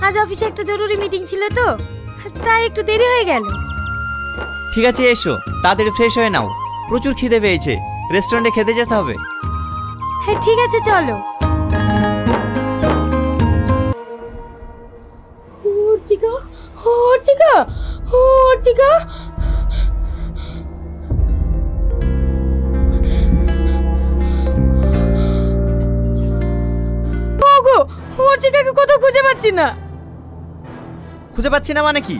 আজ অফিসে একটা জরুরি মিটিং ছিল তো, তাই একটু দেরি হয়ে গেল। ঠিক আছে এসো, তাড়াতাড়ি ফ্রেশ হয়ে নাও, প্রচুর খিদে পেয়েছে, রেস্টুরেন্টে খেতে যেতে হবে। হ্যাঁ ঠিক আছে চলো। অর্চিকা, অর্চিকা, অর্চিকা, ওগো অর্চিকাকে কোথাও খুঁজে পাচ্ছি না। খুঁজে পাচ্ছি না মানে কি?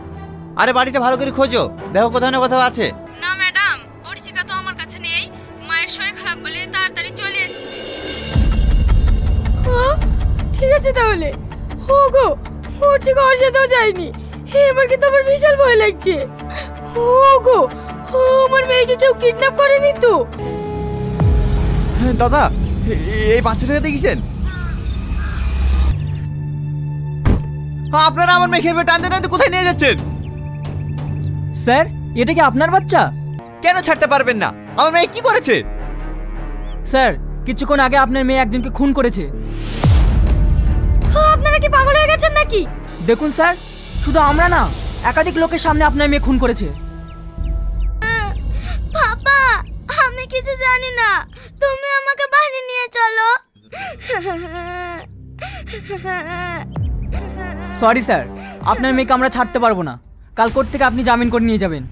আরে বাড়িটা ভালো করে খোঁজো, দেখো কোথাও না কোথাও আছে। না ম্যাডাম, অর্চিকা তো আমার কাছে নেই, মায়ের শরীর খারাপ বলে তাড়াতাড়ি চলে এসেছি। ঠিক আছে তাহলে। ওগো অর্চিকা ওর সাথেও যায়নি, এবার কিন্তু আমার বিশাল ভয় লাগছে। ওগো আমার মেয়েকে কেউ কিডন্যাপ করেনি তো? দাদা এই বাচ্চাটাকে দেখেছেন? আপনারা আমার মেয়েকে টানতে টানতে কোথায় নিয়ে যাচ্ছেন? স্যার এটা কি আপনার বাচ্চা? কেন ছাড়তে পারবেন না? আমার মেয়ে কি করেছে? স্যার কিছুক্ষণ আগে আপনার মেয়ে একজনকে খুন করেছে। আপনারা কি পাগল হয়ে গেছেন নাকি? দেখুন স্যার, শুধু আমরা না, একাধিক লোকের সামনে আপনার মেয়ে খুন করেছে। পাপা আমি কিছু জানি না, তুমি আমাকে বাড়ি নিয়ে চলো। সরি স্যার, আপনার মেয়েকে আমরা ছাড়তে পারবো না, কাল কোর্ট থেকে আপনি জামিন করে নিয়ে যাবেন।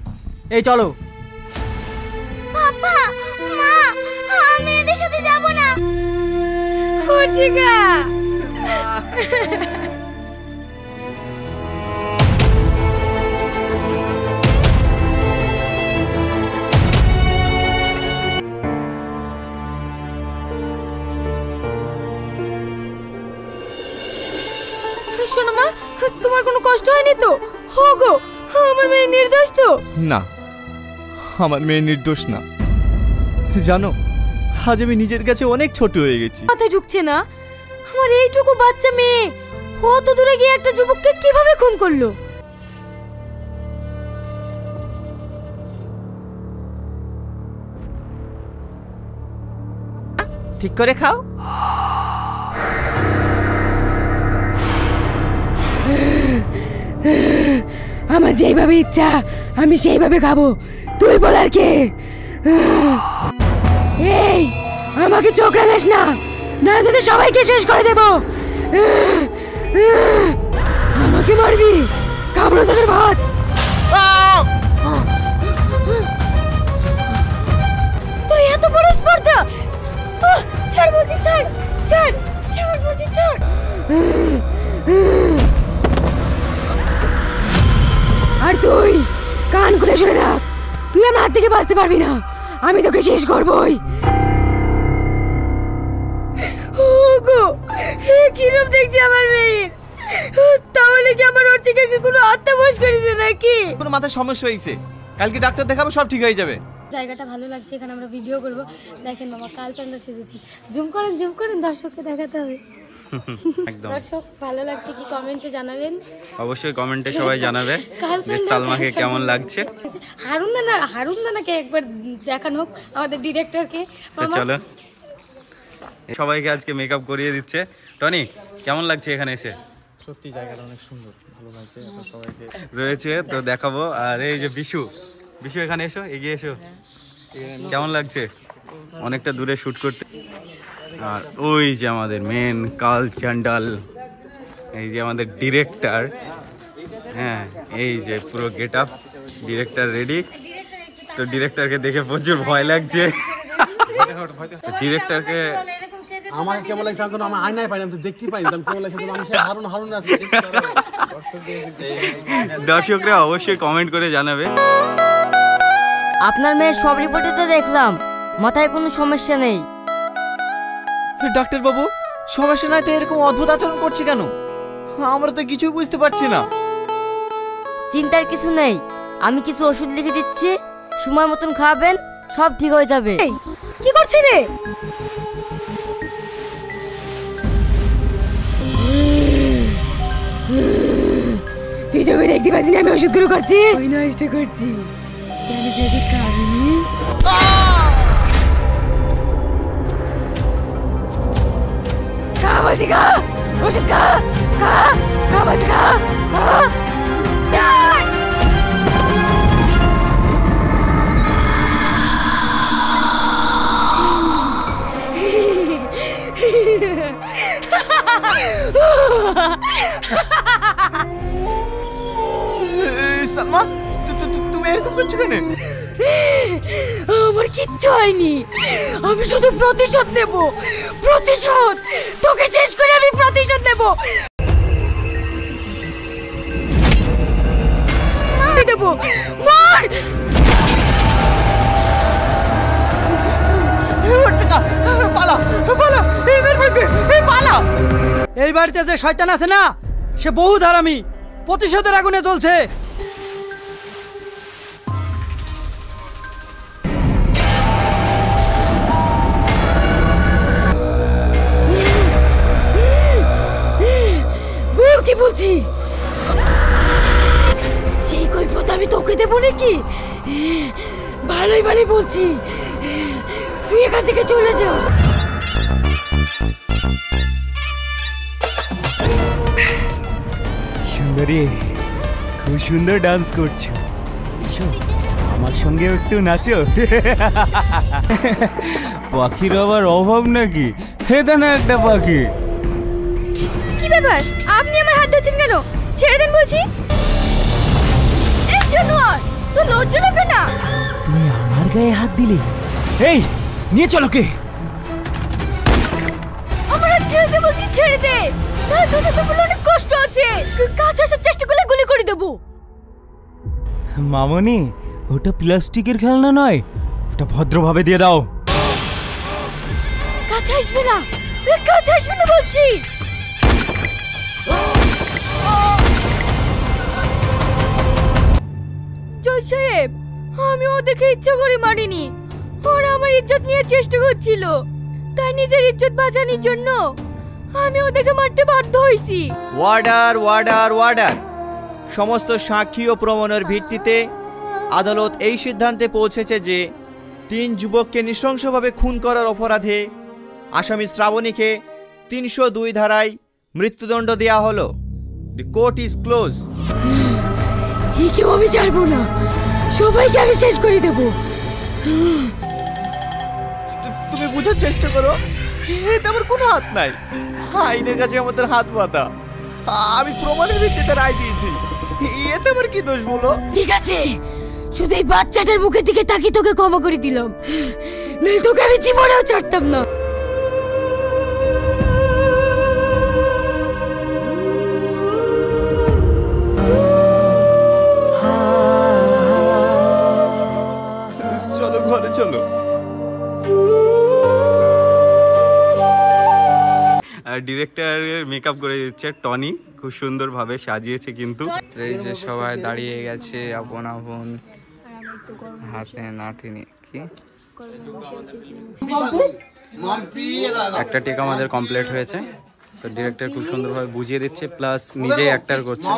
এই চলো। পাপা মা আমি এদের সাথে যাব না। অর্চিকা শোনো মা, তোমার কোনো কষ্ট হয়নি তো? হোগো আমার মেয়ে নির্দোষ তো? না, আমার মেয়ে নির্দোষ না। জানো, আজ আমি নিজের কাছে অনেক ছোট হয়ে গেছি। মাথায় ঢুকছে না, আমার এইটুকু বাচ্চা মেয়ে কত দূরে গিয়ে একটা যুবককে কিভাবে খুন করলো? ঠিক করে খাও। আমার যেইভাবে ইচ্ছা আমি সেইভাবে খাবো, তুই বলার কে? এই আমাকে চোখ রাঙাস না, না তোদের সবাইকে শেষ করে দেব। আমাকে মারবি, খাবো না তোদের ভাত। তুই এত বড় স্পর্ধা! ছাড় বলছি, ছাড় ছাড় ছাড় বলছি, ছাড়। আর তুই কান খুলে শুনে রাখ, তুই আমার হাত থেকে বাঁচতে পারবি না, আমি তোকে শেষ করবই। ওগো কি রূপ দেখছি আমার মেয়ে! তাহলে কি আমার অর্চিকাকে কোনো আত্মবশ করেছে নাকি? কোনো মাথায় সমস্যা হয়েছে, কালকে ডাক্তার দেখাবো, সব ঠিক হয়ে যাবে। জায়গাটা ভালো লাগছে, এখানে আমরা ভিডিও করব। দেখেন মামা কাল চন্দ্র সেজেছি, জুম করেন দর্শককে দেখাতে হবে। একদম দর্শক ভালো লাগছে কি কমেন্টে জানাবেন, অবশ্যই কমেন্টে সবাই জানাবে যে সালমাকে কেমন লাগছে। হারুন দানাকে একবার দেখানো হোক, আমাদের ডিরেক্টরকে। তো চলো, সবাইকে আজকে মেকআপ করিয়ে দিচ্ছে। টনি কেমন লাগছে এখানে এসে? সত্যি জায়গাটা অনেক সুন্দর, ভালো লাগছে। সবাইকে রয়েছে তো দেখাবো। আর এই যে বিশু, এখানে এসো, এগিয়ে এসো। কেমন লাগছে অনেকটা দূরে শুট করতে? আর ওই যে আমাদের মেন কাল চান্ডাল, এই যে আমাদের ডিরেক্টর। হ্যাঁ এই যে পুরো গেট আপ, ডিরেক্টর রেডি। তো ডিরেক্টরকে দেখে প্রচুর ভয় লাগছে। ডিরেক্টরকে আমাকে কেমন লাগছে আমি আমার আয়নায় পাইনি, আমি তো দেখতেই পাইনি, আমি কেমন লাগছে আমি সেই হারুন আছি। দর্শকরা অবশ্যই কমেন্ট করে জানাবে। আপনার মেয়ের সব রিপোর্টে তো দেখলাম মাথায় কোনো সমস্যা নেই। ডাক্তার বাবু, সমস্যা নাই তো এরকম অদ্ভুত আচরণ করছে কেন? আমরা তো কিছুই বুঝতে পারছি না। চিন্তার কিছু নেই, আমি কিছু ওষুধ লিখে দিচ্ছি, সময় মতন খাবেন, সব ঠিক হয়ে যাবে। কি করছিস রে? তুই জমি দেখতে পাচ্ছি না আমি ওষুধগুলো করছি, আমি নষ্ট করছি। কেন তুই ওষুধ খাবিনি? খা বলছি, খা ওষুধ, খা খা খা বলছি, খা। সালমা তুমি এরকম করছো কেন? আমার কিচ্ছু হয়নি, আমি শুধু প্রতিশোধ নেব, প্রতিশোধ। তোকে শেষ করে আমি প্রতিশোধ নেব। দেব, মার। পালা পালা, পালা। এই বাড়িতে যে শয়তান আছে না, সে বহু হারামি, প্রতিশোধের আগুনে জ্বলছে। বল কি বলছি? সেই কৈফিয়ত আমি তোকে দেবো নাকি? ভালোই ভালোই বলছি, তুই এখান থেকে চলে যা। সুন্দরী, খুব সুন্দর ডান্স করছো, আমার সঙ্গে একটু নাচো। পাখির আবার অভাব নাকি? হেদা না একটা পাখি। কি ব্যাপার, আপনি আমার হাত ধরছেন কেন? ছেড়ে দেন বলছি। এই জানোয়ার, তো লজ্জা লাগে না? তুই আমার গায়ে হাত দিলি? এই নিয়ে চলো কে? আমার হাত ছেড়ে দে বলছি, ছেড়ে দে। না তোদের তো বলে অনেক কষ্ট আছে, কাছে আসার চেষ্টা করলে গুলি করে দেবো। মামনি, ওটা প্লাস্টিকের খেলনা নয়, ওটা ভদ্রভাবে দিয়ে দাও। কাছে আসবে না, কাছে আসবে না বলছি। জয় সাহেব, আমি ওদেরকে ইচ্ছা করে মারিনি, ওরা আমার ইজ্জত নিয়ে চেষ্টা করছিল, তাই নিজের ইজ্জত বাঁচানোর জন্য আমি ওদেরকে মারতে বাধ্য হয়েছি। ওয়ার্ডার ওয়ার্ডার ওয়ার্ডার, সমস্ত সাক্ষী ও প্রমাণের ভিত্তিতে আদালত এই সিদ্ধান্তে পৌঁছেছে যে 3 যুবককে নৃশংসভাবে খুন করার অপরাধে আসামি শ্রাবণীকে 302 ধারায় মৃত্যুদণ্ড দেওয়া হলো। The court is close. কেউ আমি ছাড়বো না, সবাইকে আমি শেষ করে দেবো। তুমি বুঝার চেষ্টা করো, এতে আমার কোনো হাত নাই, আইনের কাছে আমাদের হাত বাঁধা। আমি প্রমাণের ভিত্তিতে রায় দিয়েছি, এতে আমার কি দোষ বলো? ঠিক আছে, শুধু এই বাচ্চাটার মুখের দিকে তাকিয়ে তোকে ক্ষমা করে দিলাম, নইলে তোকে আমি জীবনেও ছাড়তাম না। চলো ঘরে চলো। ডিরেক্টর মেকআপ করে দিচ্ছে টনি, খুব সুন্দরভাবে সাজিয়েছে কিন্তু। এই যে সবাই দাঁড়িয়ে গেছে আপন আপন হাতে নাঠি নিয়ে। কি একটা টেক আমাদের কমপ্লিট হয়েছে, তো ডিরেক্টর খুব সুন্দরভাবে বুঝিয়ে দিচ্ছে, প্লাস নিজেই অ্যাক্টার করছে।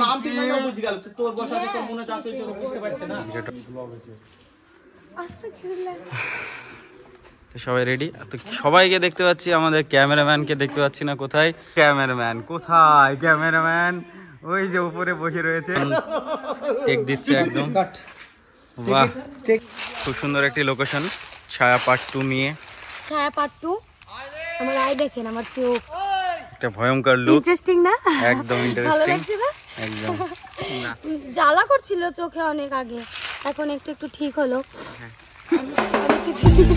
তো সবাই রেডি, তো সবাইকে দেখতে পাচ্ছি, আমাদের ক্যামেরাম্যানকে দেখতে পাচ্ছি না। কোথায় ক্যামেরাম্যান? কোথায় ক্যামেরাম্যান? ওই যে উপরে বসে রয়েছে, টেক দিচ্ছে একদম। বাহ, খুব সুন্দর একটি লোকেশন, ছায়া পার্ট 2 নিয়ে। ছায়া পার্ট 2, আমার আই দেখেন, আমার চোখ একটা ভয়ঙ্কর লুক, ইন্টারেস্টিং না? একদম ভালো ইন্টারেস্টিং, লাগছে না? একদম। জ্বালা করছিল চোখে অনেক আগে, এখন একটু একটু ঠিক হলো। অনেক কিছু ঠিক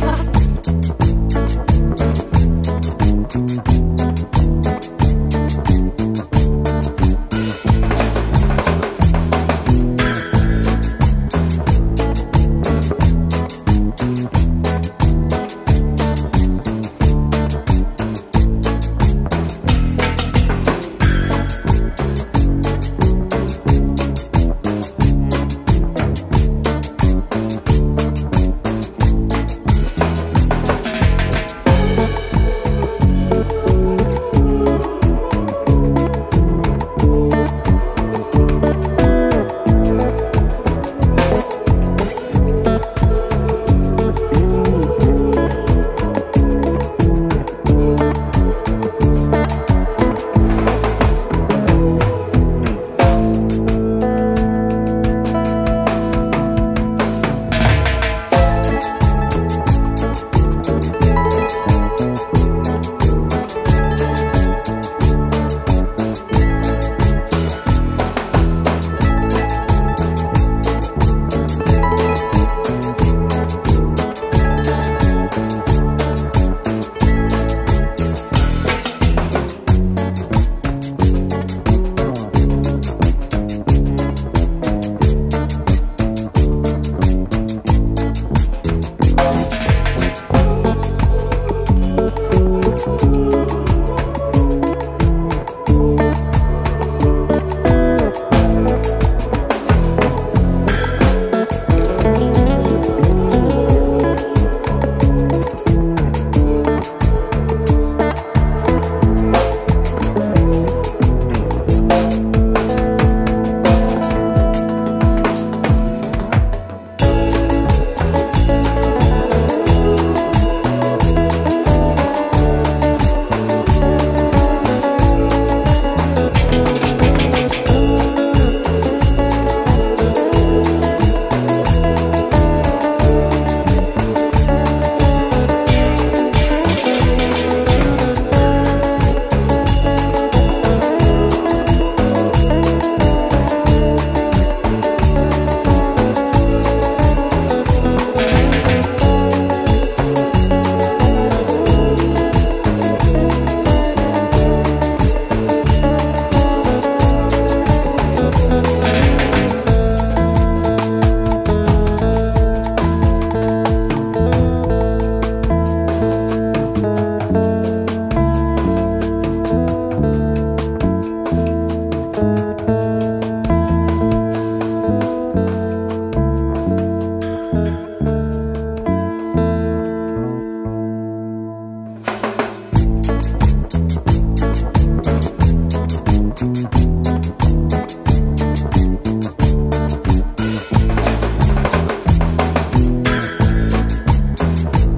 করুন।